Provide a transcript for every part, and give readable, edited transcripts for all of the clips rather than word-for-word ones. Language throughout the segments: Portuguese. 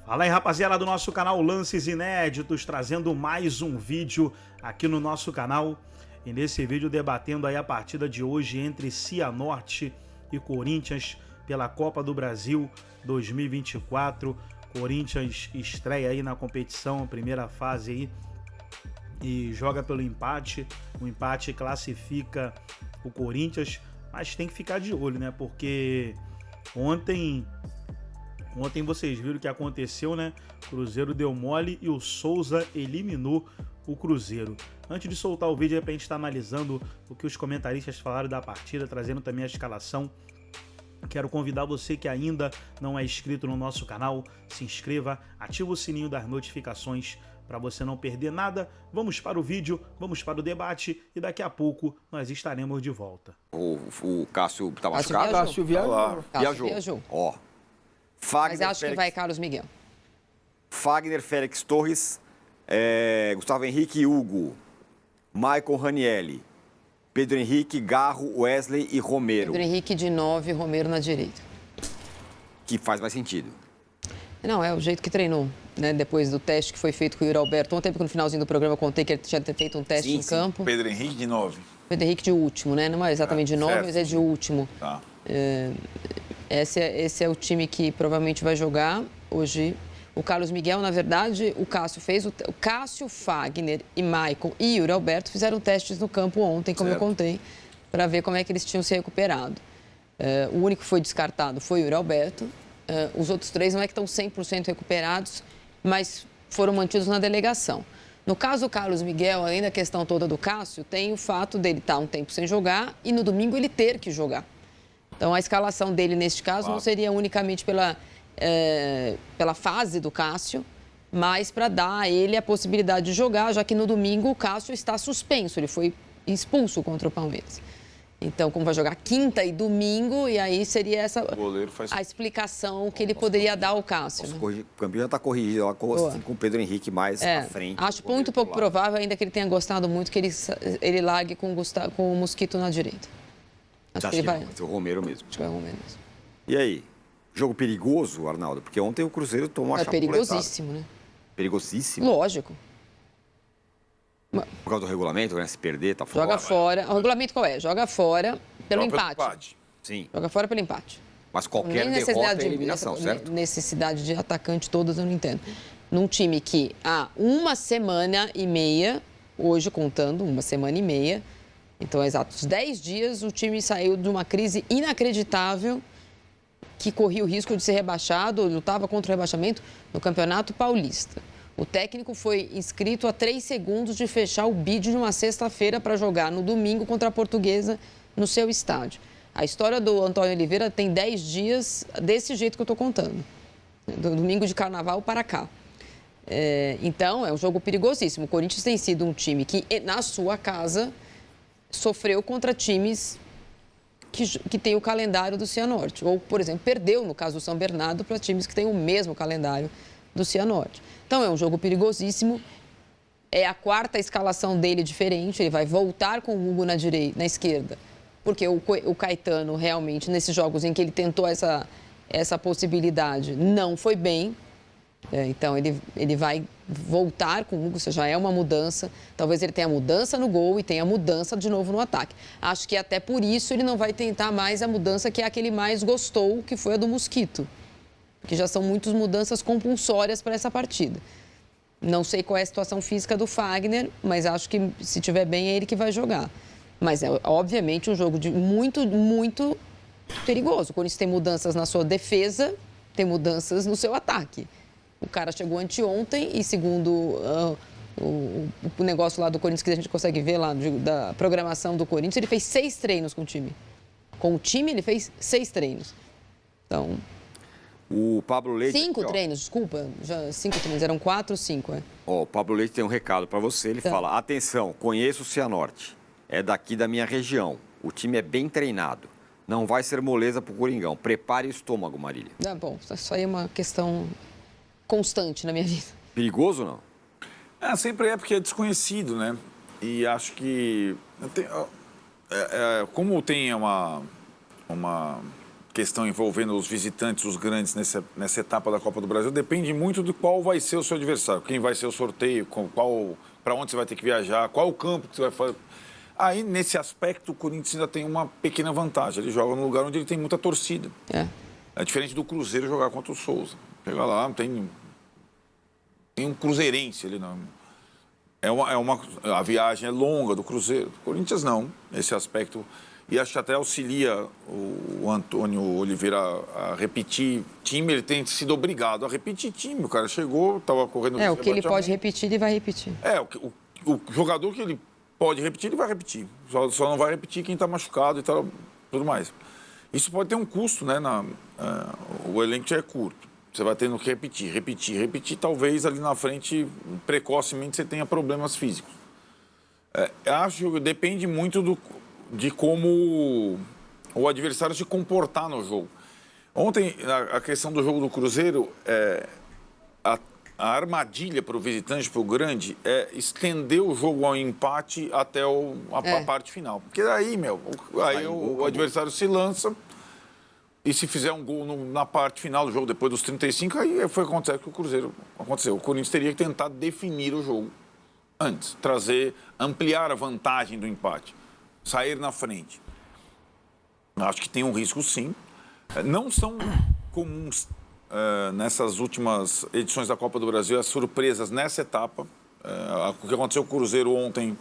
Fala aí, rapaziada do nosso canal Lances Inéditos, trazendo mais um vídeo aqui no nosso canal. E nesse vídeo debatendo aí a partida de hoje entre Cianorte e Corinthians pela Copa do Brasil 2024. Corinthians estreia aí na competição, primeira fase aí, e joga pelo empate. O empate classifica o Corinthians, mas tem que ficar de olho, né? Porque ontem vocês viram o que aconteceu, né? O Cruzeiro deu mole e o Souza eliminou o Cruzeiro. Antes de soltar o vídeo aí pra gente estar analisando o que os comentaristas falaram da partida, trazendo também a escalação, quero convidar você que ainda não é inscrito no nosso canal, se inscreva, ativa o sininho das notificações para você não perder nada. Vamos para o vídeo, vamos para o debate e daqui a pouco nós estaremos de volta. O Cássio tá machucado? Cássio Viajou. Ó. Mas acho que vai Carlos Miguel. Fagner, Félix Torres, Gustavo Henrique e Hugo, Maicon Ranielli, Pedro Henrique, Garro, Wesley e Romero. Pedro Henrique de 9, Romero na direita. Que faz mais sentido. Não, é o jeito que treinou, né? Depois do teste que foi feito com o Yuri Alberto. Ontem, no finalzinho do programa, eu contei que ele tinha feito um teste em campo. Pedro Henrique de 9. Pedro Henrique de último, né? Não é exatamente de 9, certo. mas é de último. Tá. Esse é o time que provavelmente vai jogar hoje. O Carlos Miguel, na verdade, o Cássio fez. O Cássio, Fagner e Maicon e Yuri Alberto fizeram testes no campo ontem, como eu contei, para ver como é que eles tinham se recuperado. O único que foi descartado foi o Yuri Alberto. Os outros três não é que estão 100% recuperados, mas foram mantidos na delegação. No caso do Carlos Miguel, além da questão toda do Cássio, tem o fato dele estar um tempo sem jogar e no domingo ele ter que jogar. Então, a escalação dele, neste caso, não seria unicamente pela fase do Cássio, mas para dar a ele a possibilidade de jogar, já que no domingo o Cássio está suspenso, ele foi expulso contra o Palmeiras. Então, como vai jogar quinta e domingo, e aí seria essa a explicação que ele poderia dar ao Cássio. Né? O campeão já está corrigido lá com o Pedro Henrique mais à frente. Acho muito pouco provável, ainda que ele tenha gostado muito, que ele largue com o Mosquito na direita. Acho que vai ser o Romero mesmo. Acho que vai o Romero mesmo. E aí? Jogo perigoso, Arnaldo? Porque ontem o Cruzeiro tomou uma chapuletada. Perigosíssimo, né? Perigosíssimo? Lógico. Por causa do regulamento, né? Se perder, tá fora. Joga fora. O regulamento qual é? Joga fora pelo empate. Sim. Joga fora pelo empate. Mas qualquer derrota é eliminação, certo? Necessidade de atacante todas, eu não entendo. Num time que há uma semana e meia, hoje contando, uma semana e meia, então, exatos 10 dias, o time saiu de uma crise inacreditável que corria o risco de ser rebaixado, lutava contra o rebaixamento no Campeonato Paulista. O técnico foi inscrito a 3 segundos de fechar o bid de uma sexta-feira para jogar no domingo contra a Portuguesa no seu estádio. A história do Antônio Oliveira tem 10 dias desse jeito que eu estou contando, do domingo de carnaval para cá. Então, é um jogo perigosíssimo. O Corinthians tem sido um time que, na sua casa, sofreu contra times que têm o calendário do Cianorte. Ou, por exemplo, perdeu, no caso do São Bernardo, para times que têm o mesmo calendário do Cianorte. Então, é um jogo perigosíssimo. É a quarta escalação dele diferente. Ele vai voltar com o Hugo na esquerda. Porque o Caetano, realmente, nesses jogos em que ele tentou essa possibilidade, não foi bem. Então, ele vai voltar com o Hugo, isso já é uma mudança. Talvez ele tenha mudança no gol e tenha mudança de novo no ataque. Acho que até por isso ele não vai tentar mais a mudança que é a que ele mais gostou, que foi a do Mosquito. Porque já são muitas mudanças compulsórias para essa partida. Não sei qual é a situação física do Fagner, mas acho que se estiver bem é ele que vai jogar. Mas é, obviamente, um jogo muito, muito perigoso. O Corinthians tem mudanças na sua defesa, tem mudanças no seu ataque. O cara chegou anteontem e, segundo o negócio lá do Corinthians, que a gente consegue ver lá da programação do Corinthians, ele fez 6 treinos com o time. Com o time, ele fez 6 treinos. Então... O Pablo Leite... 5 treinos, desculpa. 5 treinos, eram 4, 5, Ó, o Pablo Leite tem um recado para você. Ele fala, atenção, conheço o Cianorte. É daqui da minha região. O time é bem treinado. Não vai ser moleza pro Coringão. Prepare o estômago, Marília. Bom, isso aí é uma questão constante na minha vida. Perigoso ou não? Sempre é porque é desconhecido, né? E acho que... como tem uma questão envolvendo os visitantes, os grandes, nessa etapa da Copa do Brasil, depende muito de qual vai ser o seu adversário, quem vai ser o sorteio, para onde você vai ter que viajar, qual o campo que você vai fazer. Aí, nesse aspecto, o Corinthians ainda tem uma pequena vantagem. Ele joga num lugar onde ele tem muita torcida. É diferente do Cruzeiro jogar contra o Souza. Chega lá, tem um cruzeirense ali. A viagem é longa do Cruzeiro. O Corinthians não, esse aspecto. E acho que até auxilia o Antônio Oliveira a repetir time. Ele tem sido obrigado a repetir time. O cara chegou, estava correndo... O que ele pode repetir, ele vai repetir. O jogador que ele pode repetir, ele vai repetir. Só não vai repetir quem está machucado e tal, tudo mais. Isso pode ter um custo, né? O elenco já é curto. Você vai tendo que repetir. Talvez ali na frente, precocemente, você tenha problemas físicos. Acho que depende muito de como o adversário se comportar no jogo. Ontem, a questão do jogo do Cruzeiro, a armadilha para o visitante, para o grande, é estender o jogo ao empate até a parte final. Porque daí, o adversário se lança e se fizer um gol na parte final do jogo, depois dos 35, aí foi acontecer que o Cruzeiro aconteceu. O Corinthians teria que tentar definir o jogo antes, ampliar a vantagem do empate, sair na frente. Acho que tem um risco, sim. Não são comuns nessas últimas edições da Copa do Brasil as surpresas nessa etapa. O que aconteceu com o Cruzeiro ontem...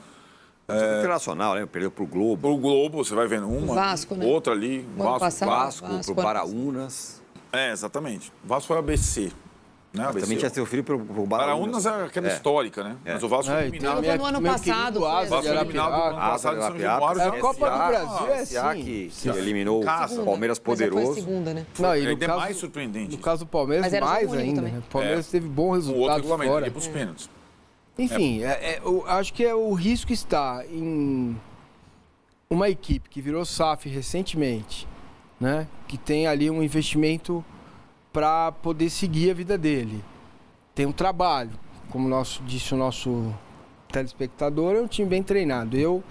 Internacional, né? Perdeu pro Globo. Pro Globo, você vai vendo uma, Vasco, né? outra ali. Vasco pro Baraunas. Exatamente. Vasco foi ABC. Né? Também tinha seu filho pro Baraunas é aquela histórica, né? Mas o Vasco foi eliminado. No ano passado. O Vasco foi eliminado no ano passado em São Januário. A Copa do Brasil é assim. Que eliminou o Palmeiras poderoso. Foi segunda, né? Não, e ainda mais surpreendente. No caso do Palmeiras, mais ainda. Né? O Palmeiras teve bom resultado fora. Para os pênaltis. Enfim, eu acho que o risco está em uma equipe que virou SAF recentemente, né? Que tem ali um investimento para poder seguir a vida dele. Tem um trabalho, como disse o nosso telespectador, é um time bem treinado.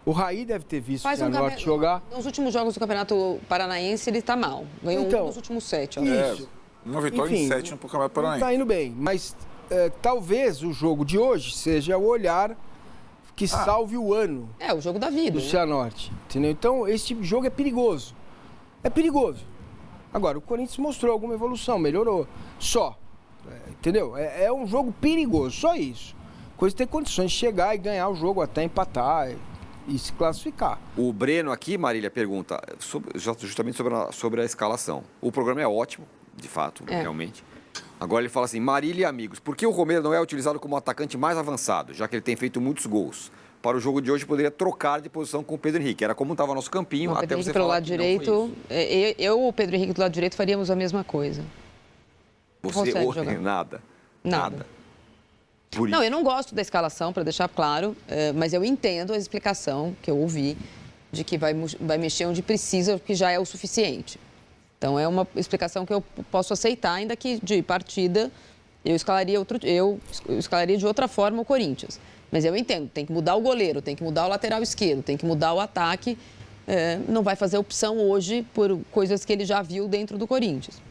O Raí deve ter visto o Cianorte jogar. Nos últimos jogos do Campeonato Paranaense ele está mal. Ganhou um dos últimos 7. Isso. Uma vitória em 7 no Campeonato Paranaense. Está indo bem, mas talvez o jogo de hoje seja o olhar que salve o ano. O jogo da vida. Do Cianorte, entendeu? Então, esse tipo de jogo é perigoso. É perigoso. Agora, o Corinthians mostrou alguma evolução, melhorou. Só. Entendeu? É um jogo perigoso, só isso. O Corinthians tem condições de chegar e ganhar o jogo até empatar e se classificar. O Breno aqui, Marília, pergunta justamente sobre a escalação. O programa é ótimo, de fato, realmente. Agora ele fala assim, Marília e amigos, por que o Romero não é utilizado como atacante mais avançado, já que ele tem feito muitos gols? Para o jogo de hoje, poderia trocar de posição com o Pedro Henrique. Era como estava o nosso campinho, até Pedro você Henrique pelo lado direito. Eu ou o Pedro Henrique do lado direito faríamos a mesma coisa. Você nada. Não, eu não gosto da escalação, para deixar claro, mas eu entendo a explicação que eu ouvi de que vai mexer onde precisa, que já é o suficiente. Então, é uma explicação que eu posso aceitar, ainda que de partida eu escalaria de outra forma o Corinthians. Mas eu entendo, tem que mudar o goleiro, tem que mudar o lateral esquerdo, tem que mudar o ataque. Não vai fazer opção hoje por coisas que ele já viu dentro do Corinthians.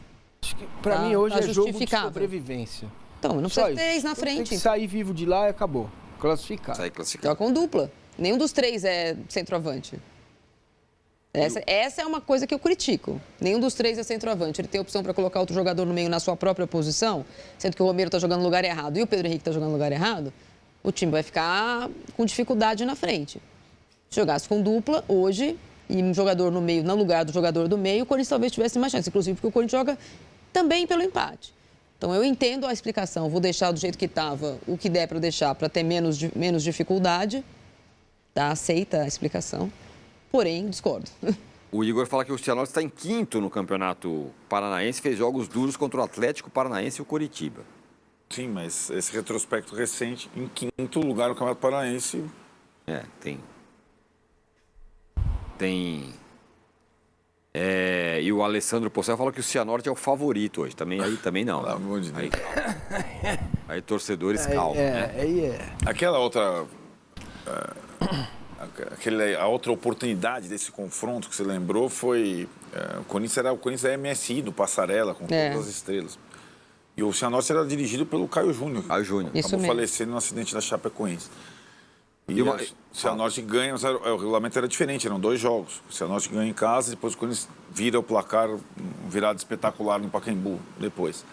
Para mim, hoje é jogo de sobrevivência. Então, não precisa ter 3 na frente. Tem que sair vivo de lá e acabou. Classificar. Joga com dupla. Nenhum dos 3 é centroavante. Essa é uma coisa que eu critico. Nenhum dos 3 é centroavante. Ele tem opção para colocar outro jogador no meio na sua própria posição, sendo que o Romero está jogando no lugar errado e o Pedro Henrique está jogando no lugar errado, o time vai ficar com dificuldade na frente. Se jogasse com dupla hoje e um jogador no meio, no lugar do jogador do meio, o Corinthians talvez tivesse mais chance, inclusive porque o Corinthians joga também pelo empate. Então, eu entendo a explicação. Vou deixar do jeito que estava, o que der para deixar, para ter menos dificuldade. Aceita a explicação. Porém, discordo. O Igor fala que o Cianorte está em 5º no Campeonato Paranaense, fez jogos duros contra o Atlético Paranaense e o Coritiba. Sim, mas esse retrospecto recente, em 5º lugar no Campeonato Paranaense... Tem... E o Alessandro Possel fala que o Cianorte é o favorito hoje. Também não. Pelo amor de Deus. Aí torcedores, calma. Aquela outra... a outra oportunidade desse confronto que você lembrou foi... o Corinthians era MSI do Passarela, com todas as estrelas. E o Cianorte era dirigido pelo Caio Júnior. Caio Júnior. Acabou falecendo no acidente da Chapecoense. E o Cianorte ganha, mas o regulamento era diferente, eram 2 jogos. O Cianorte ganha em casa, depois o Corinthians vira o placar, virada espetacular no Pacaembu, depois.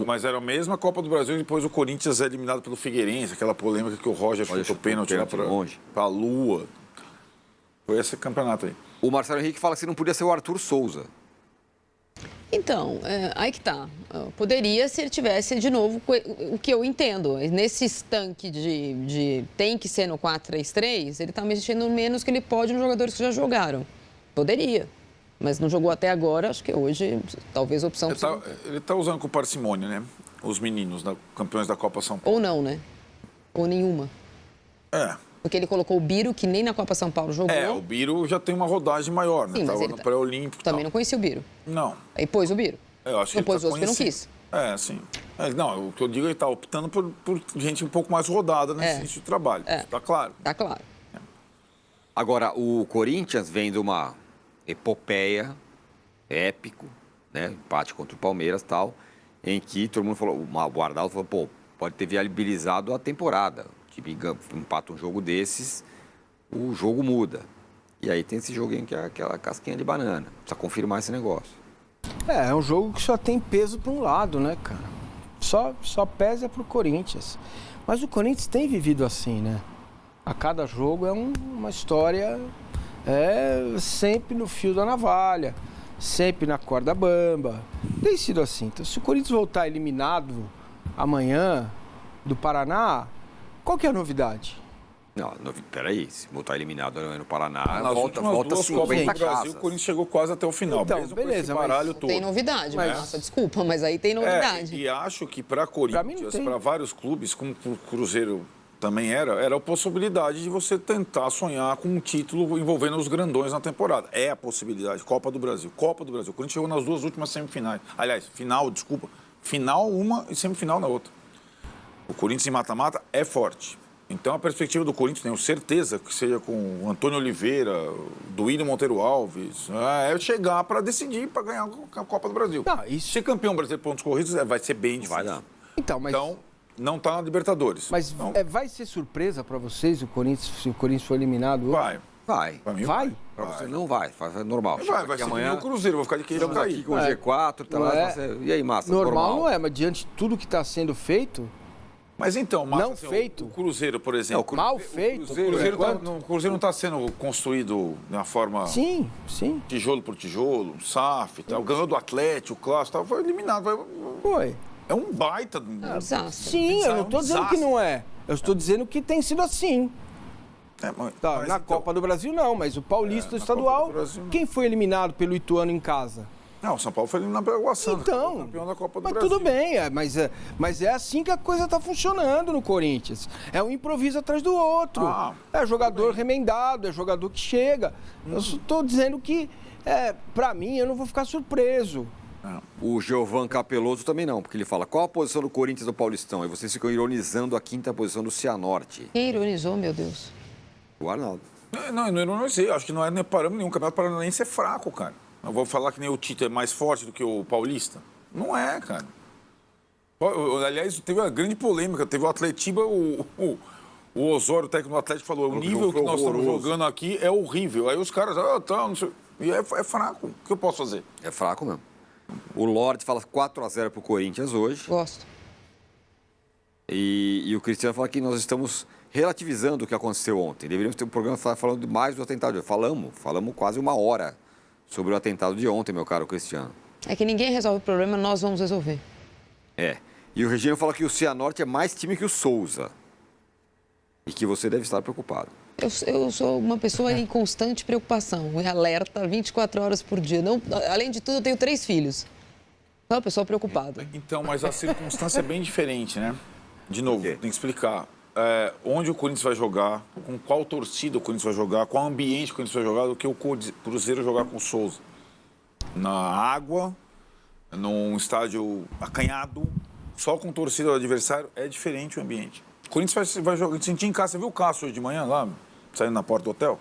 Mas era a mesma Copa do Brasil, e depois o Corinthians é eliminado pelo Figueirense, aquela polêmica que o Roger chutou pênalti lá para a Lua. Foi esse campeonato aí. O Marcelo Henrique fala que não podia ser o Arthur Souza. Então, aí que tá. Poderia se ele tivesse, de novo, o que eu entendo. Nesse estanque de tem que ser no 4-3-3, ele tá mexendo menos que ele pode nos jogadores que já jogaram. Poderia. Mas não jogou até agora, acho que hoje, talvez a opção... Ele tá usando com parcimônia, né? Os meninos, campeões da Copa São Paulo. Ou não, né? Ou nenhuma. Porque ele colocou o Biro, que nem na Copa São Paulo jogou. O Biro já tem uma rodagem maior, né? Sim, Tava no pré-olímpico. Também não conhecia o Biro. Não. Aí pôs o Biro. Eu acho que não pôs o outro que não quis. Sim. Não, o que eu digo, ele tá optando por gente um pouco mais rodada nesse início de trabalho. Isso tá claro. Tá claro. Agora, o Corinthians vem de uma epopeia, épico, né? Empate contra o Palmeiras e tal, em que todo mundo falou, o Arnaldo falou, pô, pode ter viabilizado a temporada. O time empata um jogo desses, o jogo muda. E aí tem esse joguinho que é aquela casquinha de banana. Precisa confirmar esse negócio. É um jogo que só tem peso para um lado, né, cara? Só pesa pro Corinthians. Mas o Corinthians tem vivido assim, né? A cada jogo é uma história sempre no fio da navalha, sempre na corda bamba. Tem sido assim. Então, se o Corinthians voltar eliminado amanhã do Paraná, qual que é a novidade? Não, peraí, se voltar eliminado no Paraná, nas volta duas Copas do Brasil, casa. o Corinthians chegou quase até o final. Então, beleza, mas tem novidade, nossa, desculpa, mas aí tem novidade. E acho que para Corinthians, para vários clubes, como o Cruzeiro também era a possibilidade de você tentar sonhar com um título envolvendo os grandões na temporada. É a possibilidade. Copa do Brasil. O Corinthians chegou nas 2 últimas semifinais. Aliás, final uma e semifinal na outra. O Corinthians em mata-mata é forte. Então a perspectiva do Corinthians, tenho certeza que seja com o Antônio Oliveira, Duílio Monteiro Alves, é chegar para decidir, para ganhar a Copa do Brasil. Ser campeão brasileiro de pontos corridos vai ser bem difícil. Vai dar. Então, não está na Libertadores. Mas então, vai ser surpresa para vocês se o Corinthians for eliminado hoje? Vai. Pra mim, vai? Pra você não vai normal. Vai ser amanhã o Cruzeiro, vou ficar de queijo cair. Aqui com o G4, tá lá, e aí, Massa? Normal não é, mas diante de tudo que está sendo feito... Mas então, Massa, não feito. O Cruzeiro, por exemplo... Mal feito. O Cruzeiro não está sendo construído de uma forma... Sim. Tijolo por tijolo, SAF, tal. Ganhou do Atlético, o Clássico, tal, foi eliminado. Foi. É um baita... Desastre. Sim, eu não estou dizendo que não é. Eu estou dizendo que tem sido assim. Na Copa do Brasil não, mas o Paulista Estadual, quem foi eliminado pelo Ituano em casa? Não, o São Paulo foi eliminado pelo Água Santa. Então, campeão da Copa do mas Brasil. tudo bem, mas é assim que a coisa está funcionando no Corinthians. É um improviso atrás do outro. É jogador remendado, é jogador que chega. Eu estou dizendo que, para mim, eu não vou ficar surpreso. O Giovan Capeloso também não, porque ele fala, qual a posição do Corinthians do Paulistão? E vocês ficam ironizando a 5ª posição do Cianorte. Quem ironizou, meu Deus? O Arnaldo. Não ironizei. Acho que não é nem parâmetro nenhum. O Campeonato Paranaense é fraco, cara. Eu vou falar que nem o Tite é mais forte do que o Paulista? Não é, cara. Aliás, teve uma grande polêmica. Teve o Atletiba, o Osório, o técnico do Atlético, falou: o nível que nós estamos jogando aqui é horrível. Aí os caras, não sei. E é fraco. O que eu posso fazer? É fraco mesmo. O Lorde fala 4-0 pro Corinthians hoje. Gosto. E o Cristiano fala que nós estamos relativizando o que aconteceu ontem. Deveríamos ter um programa falando mais do atentado. Falamos quase 1 hora sobre o atentado de ontem, meu caro Cristiano. É que ninguém resolve o problema, nós vamos resolver. E o Regino fala que o Cianorte é mais time que o Souza. E que você deve estar preocupado. Eu sou uma pessoa em constante preocupação, em alerta 24 horas por dia. Não, além de tudo, eu tenho 3 filhos. Sou uma pessoa preocupada. Então, mas a circunstância é bem diferente, né? De novo, tem que explicar. Onde o Corinthians vai jogar, com qual torcida o Corinthians vai jogar, qual ambiente o Corinthians vai jogar, do que o Cruzeiro jogar com o Souza. Na água, num estádio acanhado, só com torcida do adversário, é diferente o ambiente. O Corinthians vai jogar, sentir em casa. Você viu o Cássio hoje de manhã lá? saindo na porta do hotel.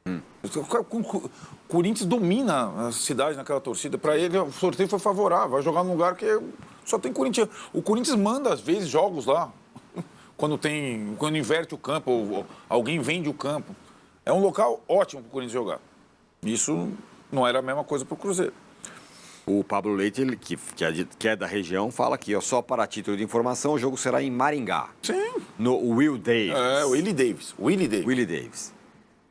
O Corinthians domina a cidade naquela torcida. Para ele, o sorteio foi favorável. Vai jogar num lugar que só tem corintiano. O Corinthians manda, às vezes, jogos lá. Quando inverte o campo, ou alguém vende o campo. É um local ótimo para o Corinthians jogar. Isso não era a mesma coisa para o Cruzeiro. O Pablo Leite, que é da região, fala aqui, ó, só para título de informação, o jogo será em Maringá. Sim. No Will Davis. Willie Davis.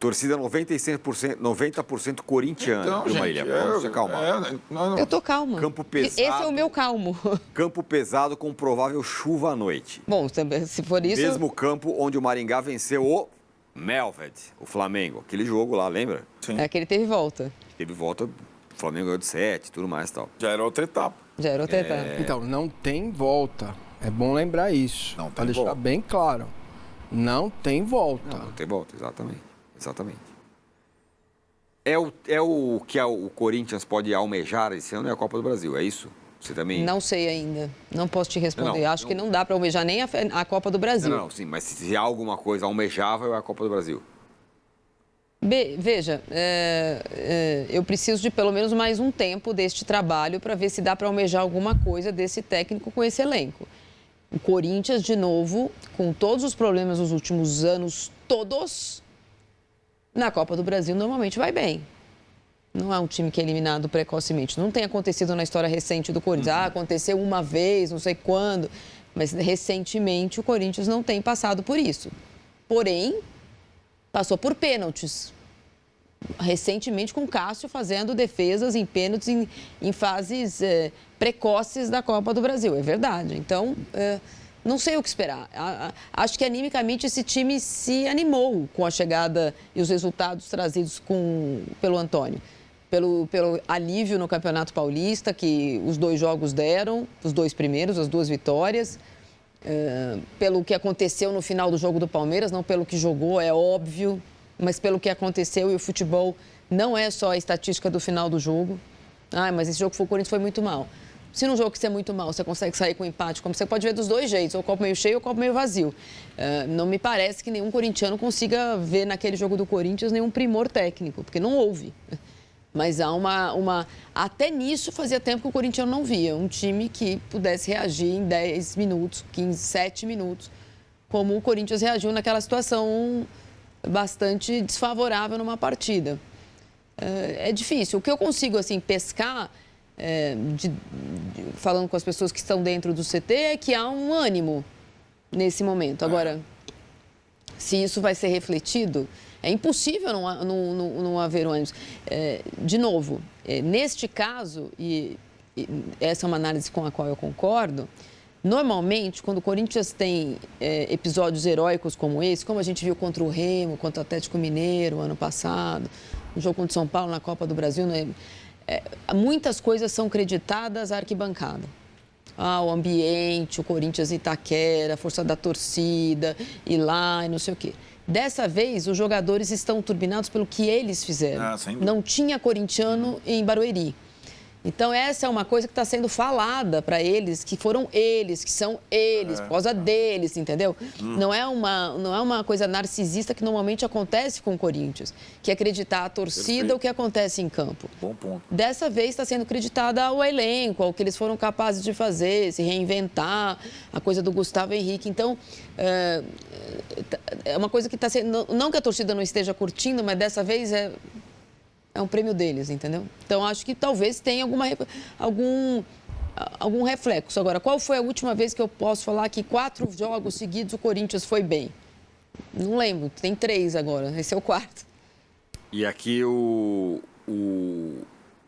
Torcida 90% corintiana. Então, Marília, vamos se acalmar. Eu tô calma. Campo pesado. Esse é o meu calmo. Campo pesado com provável chuva à noite. Bom, se for isso... Mesmo campo onde o Maringá venceu o Melved, o Flamengo. Aquele jogo lá, lembra? Sim. É que ele teve volta. Teve volta, o Flamengo ganhou de 7, tudo mais e tal. Já era outra etapa. Já era outra etapa. Então, não tem volta. É bom lembrar isso. Não tem Pra deixar volta. bem claro. Não tem volta. Não tem volta, exatamente. É o que o Corinthians pode almejar esse ano é a Copa do Brasil, é isso? Você também... Não sei ainda. Não posso te responder. Não, Acho que não dá para almejar nem a Copa do Brasil. Não, sim, mas se há alguma coisa almejável é a Copa do Brasil. Veja, eu preciso de pelo menos mais um tempo deste trabalho para ver se dá para almejar alguma coisa desse técnico com esse elenco. O Corinthians, de novo, com todos os problemas dos últimos anos, todos, na Copa do Brasil normalmente vai bem. Não é um time que é eliminado precocemente. Não tem acontecido na história recente do Corinthians. Aconteceu uma vez, não sei quando, mas recentemente o Corinthians não tem passado por isso. Porém, passou por pênaltis. Recentemente com o Cássio fazendo defesas em pênaltis em fases precoces da Copa do Brasil. É verdade. Então, não sei o que esperar. Acho que animicamente esse time se animou com a chegada e os resultados trazidos pelo Antônio. Pelo alívio no Campeonato Paulista, que os 2 jogos deram, os 2 primeiros, as 2 vitórias. Pelo que aconteceu no final do jogo do Palmeiras, não pelo que jogou, é óbvio, mas pelo que aconteceu, e o futebol não é só a estatística do final do jogo. Mas esse jogo o Corinthians foi muito mal. Se num jogo que você é muito mal, você consegue sair com empate, como você pode ver dos 2 jeitos, ou o copo meio cheio ou o copo meio vazio. Não me parece que nenhum corintiano consiga ver naquele jogo do Corinthians nenhum primor técnico, porque não houve. Mas há até nisso fazia tempo que o corintiano não via. Um time que pudesse reagir em 10 minutos, 15, 7 minutos, como o Corinthians reagiu naquela situação bastante desfavorável numa partida. É difícil. O que eu consigo, assim, pescar, falando com as pessoas que estão dentro do CT, é que há um ânimo nesse momento. Agora, se isso vai ser refletido... É impossível não haver ônibus. De novo, neste caso, e essa é uma análise com a qual eu concordo, normalmente, quando o Corinthians tem episódios heróicos como esse, como a gente viu contra o Remo, contra o Atlético Mineiro ano passado, no jogo contra o São Paulo na Copa do Brasil, muitas coisas são creditadas à arquibancada. O ambiente, o Corinthians Itaquera, a força da torcida, ir lá e não sei o quê. Dessa vez, os jogadores estão turbinados pelo que eles fizeram. Não tinha corintiano em Barueri. Então, essa é uma coisa que está sendo falada para eles, que foram eles, que são eles, por causa deles, entendeu? Não é uma coisa narcisista que normalmente acontece com o Corinthians, que é acreditar a torcida o que acontece em campo. Bom ponto. Dessa vez está sendo acreditada ao elenco, ao que eles foram capazes de fazer, se reinventar, a coisa do Gustavo Henrique. Então, é uma coisa que está sendo... Não que a torcida não esteja curtindo, mas dessa vez é um prêmio deles, entendeu? Então, acho que talvez tenha algum reflexo. Agora, qual foi a última vez que eu posso falar que 4 jogos seguidos o Corinthians foi bem? Não lembro, tem 3 agora, esse é o 4º. E aqui o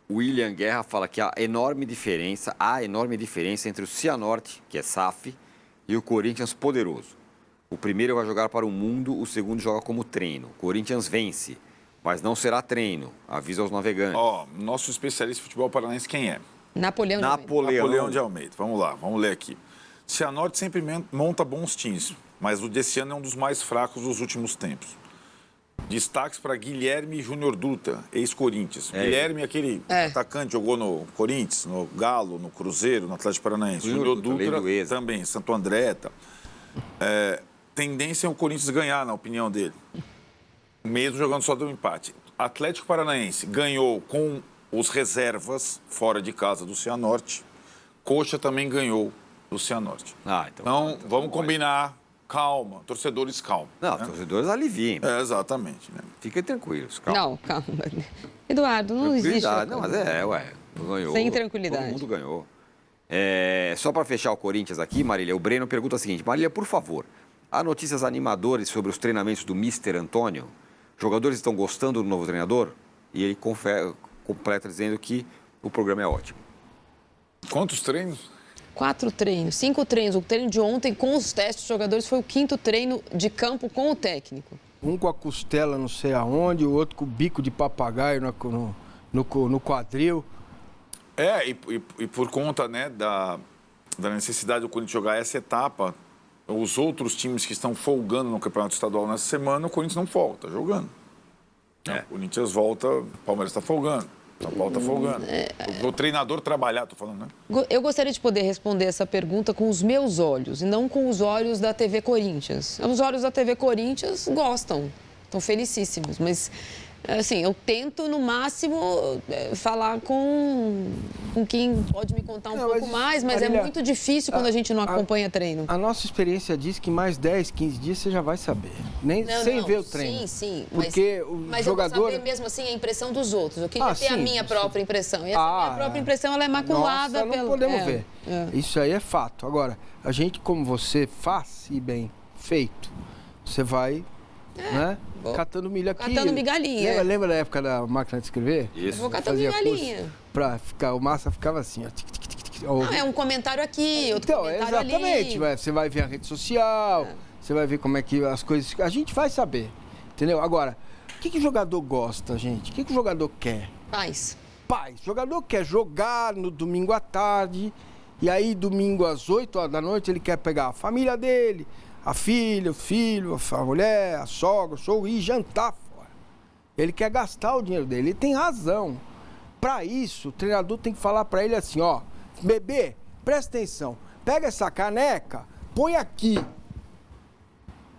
William Guerra fala que há enorme diferença entre o Cianorte, que é SAF, e o Corinthians poderoso. O primeiro vai jogar para o mundo, o segundo joga como treino. O Corinthians vence, mas não será treino, avisa aos navegantes. Nosso especialista em futebol paranaense quem é? Napoleão de Almeida. Vamos lá, vamos ler aqui. Cianorte sempre monta bons times, mas o desse ano é um dos mais fracos dos últimos tempos. Destaques para Guilherme Júnior Dutra, ex-Corinthians. Guilherme, aquele atacante, jogou no Corinthians, no Galo, no Cruzeiro, no Atlético Paranaense. Júnior Dutra também, Santo André. Tendência é o Corinthians ganhar, na opinião dele. mesmo jogando só deu empate. Atlético Paranaense ganhou com os reservas fora de casa do Cianorte. Coxa também ganhou do Cianorte. Então, vamos combinar. Calma, torcedores, calma. Não, né? Torcedores aliviem. Exatamente. Né? Fiquem tranquilos, calma. Não, calma. Eduardo, não existe. Não, mas ganhou. Sem tranquilidade. Todo mundo ganhou. Só para fechar o Corinthians aqui, Marília, o Breno pergunta o seguinte: Marília, por favor, há notícias animadoras sobre os treinamentos do Mister Antônio? Jogadores estão gostando do novo treinador? E ele completa dizendo que o programa é ótimo. Quantos treinos? 4 treinos, 5 treinos. O treino de ontem com os testes dos jogadores foi o 5º treino de campo com o técnico. Um com a costela não sei aonde, o outro com o bico de papagaio no quadril. E por conta, né, da necessidade do Corinthians jogar essa etapa, os outros times que estão folgando no Campeonato Estadual nessa semana, o Corinthians não folga, está jogando. O Corinthians volta, o Palmeiras está folgando. São Paulo está folgando. O treinador trabalhar, estou falando, né? Eu gostaria de poder responder essa pergunta com os meus olhos e não com os olhos da TV Corinthians. Os olhos da TV Corinthians gostam, estão felicíssimos, mas assim, eu tento no máximo falar com quem pode me contar um pouco mais, mas Marília, é muito difícil quando a gente não acompanha treino. A nossa experiência diz que mais 10, 15 dias você já vai saber, sem ver o treino. Sim, porque mas jogador... eu vou saber mesmo assim a impressão dos outros. Eu queria ter a minha própria impressão. E essa minha própria impressão ela é maculada não podemos ver. Isso aí é fato. Agora, a gente, como você faz e bem feito, você vai... né? Catando milho aqui. Catando migalhinha. Lembra da época da máquina de escrever? Isso. Eu vou catando migalhinha. O massa ficava assim, ó. Não, é um comentário aqui, outro comentário ali. Exatamente. Você vai ver a rede social, você vai ver como é que as coisas... A gente vai saber, entendeu? Agora, o que o jogador gosta, gente? O que o jogador quer? Paz. O jogador quer jogar no domingo à tarde, e aí domingo às 8 horas da noite ele quer pegar a família dele, a filha, o filho, a mulher, a sogra, o sogro, e jantar fora. Ele quer gastar o dinheiro dele, ele tem razão. Para isso, o treinador tem que falar para ele assim, ó, bebê, presta atenção, pega essa caneca, põe aqui.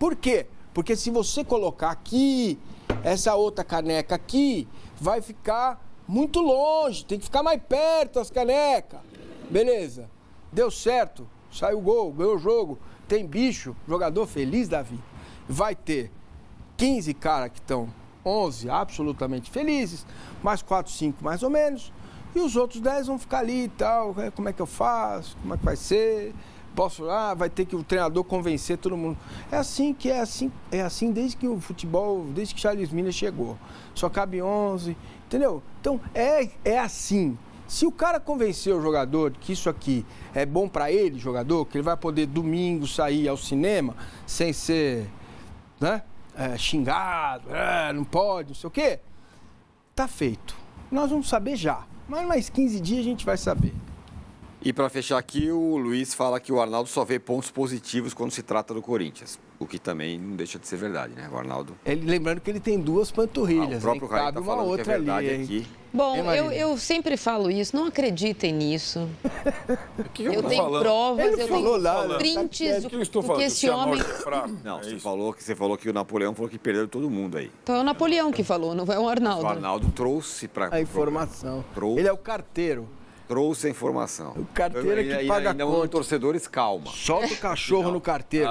Por quê? Porque se você colocar aqui, essa outra caneca aqui, vai ficar muito longe, tem que ficar mais perto as canecas. Beleza, deu certo, saiu o gol, ganhou o jogo. Tem bicho, jogador feliz, Davi. Vai ter 15 caras que estão 11 absolutamente felizes, mais 4, 5 mais ou menos, e os outros 10 vão ficar ali e tal. Como é que eu faço? Como é que vai ser? Posso lá? Vai ter que o treinador convencer todo mundo. É assim desde que o futebol, desde que Charles Miller chegou. Só cabe 11, entendeu? Então, é assim. Se o cara convencer o jogador que isso aqui é bom para ele, jogador, que ele vai poder domingo sair ao cinema sem ser, né, xingado, não pode, não sei o quê, tá feito. Nós vamos saber já, mas mais 15 dias a gente vai saber. E para fechar aqui, o Luiz fala que o Arnaldo só vê pontos positivos quando se trata do Corinthians. O que também não deixa de ser verdade, né? O Arnaldo... Lembrando que ele tem 2 panturrilhas, o próprio Caio tá uma outra que é verdade ali, aqui. Bom, eu sempre falo isso, não acreditem nisso. Eu tenho provas, eu tenho prints do que esse homem... Não, você falou que o Napoleão falou que perdeu todo mundo aí. Então é o Napoleão que falou, não é o Arnaldo. O Arnaldo trouxe para... a informação. Ele é o carteiro. Trouxe a informação. O carteiro é que paga a conta. Torcedores, calma. Solta o cachorro no carteiro.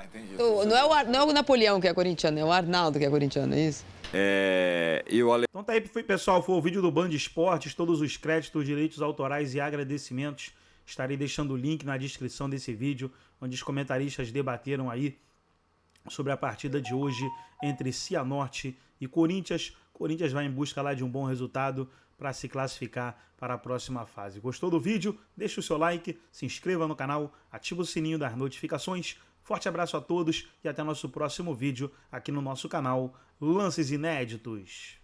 Entendi. Não é o Napoleão que é corintiano, é o Arnaldo que é corintiano, é isso? Então tá aí, pessoal, foi o vídeo do Band Esportes, todos os créditos, direitos autorais e agradecimentos. Estarei deixando o link na descrição desse vídeo, onde os comentaristas debateram aí sobre a partida de hoje entre Cianorte e Corinthians. Corinthians vai em busca lá de um bom resultado para se classificar para a próxima fase. Gostou do vídeo? Deixa o seu like, se inscreva no canal, ativa o sininho das notificações. Forte abraço a todos e até nosso próximo vídeo aqui no nosso canal Lances Inéditos.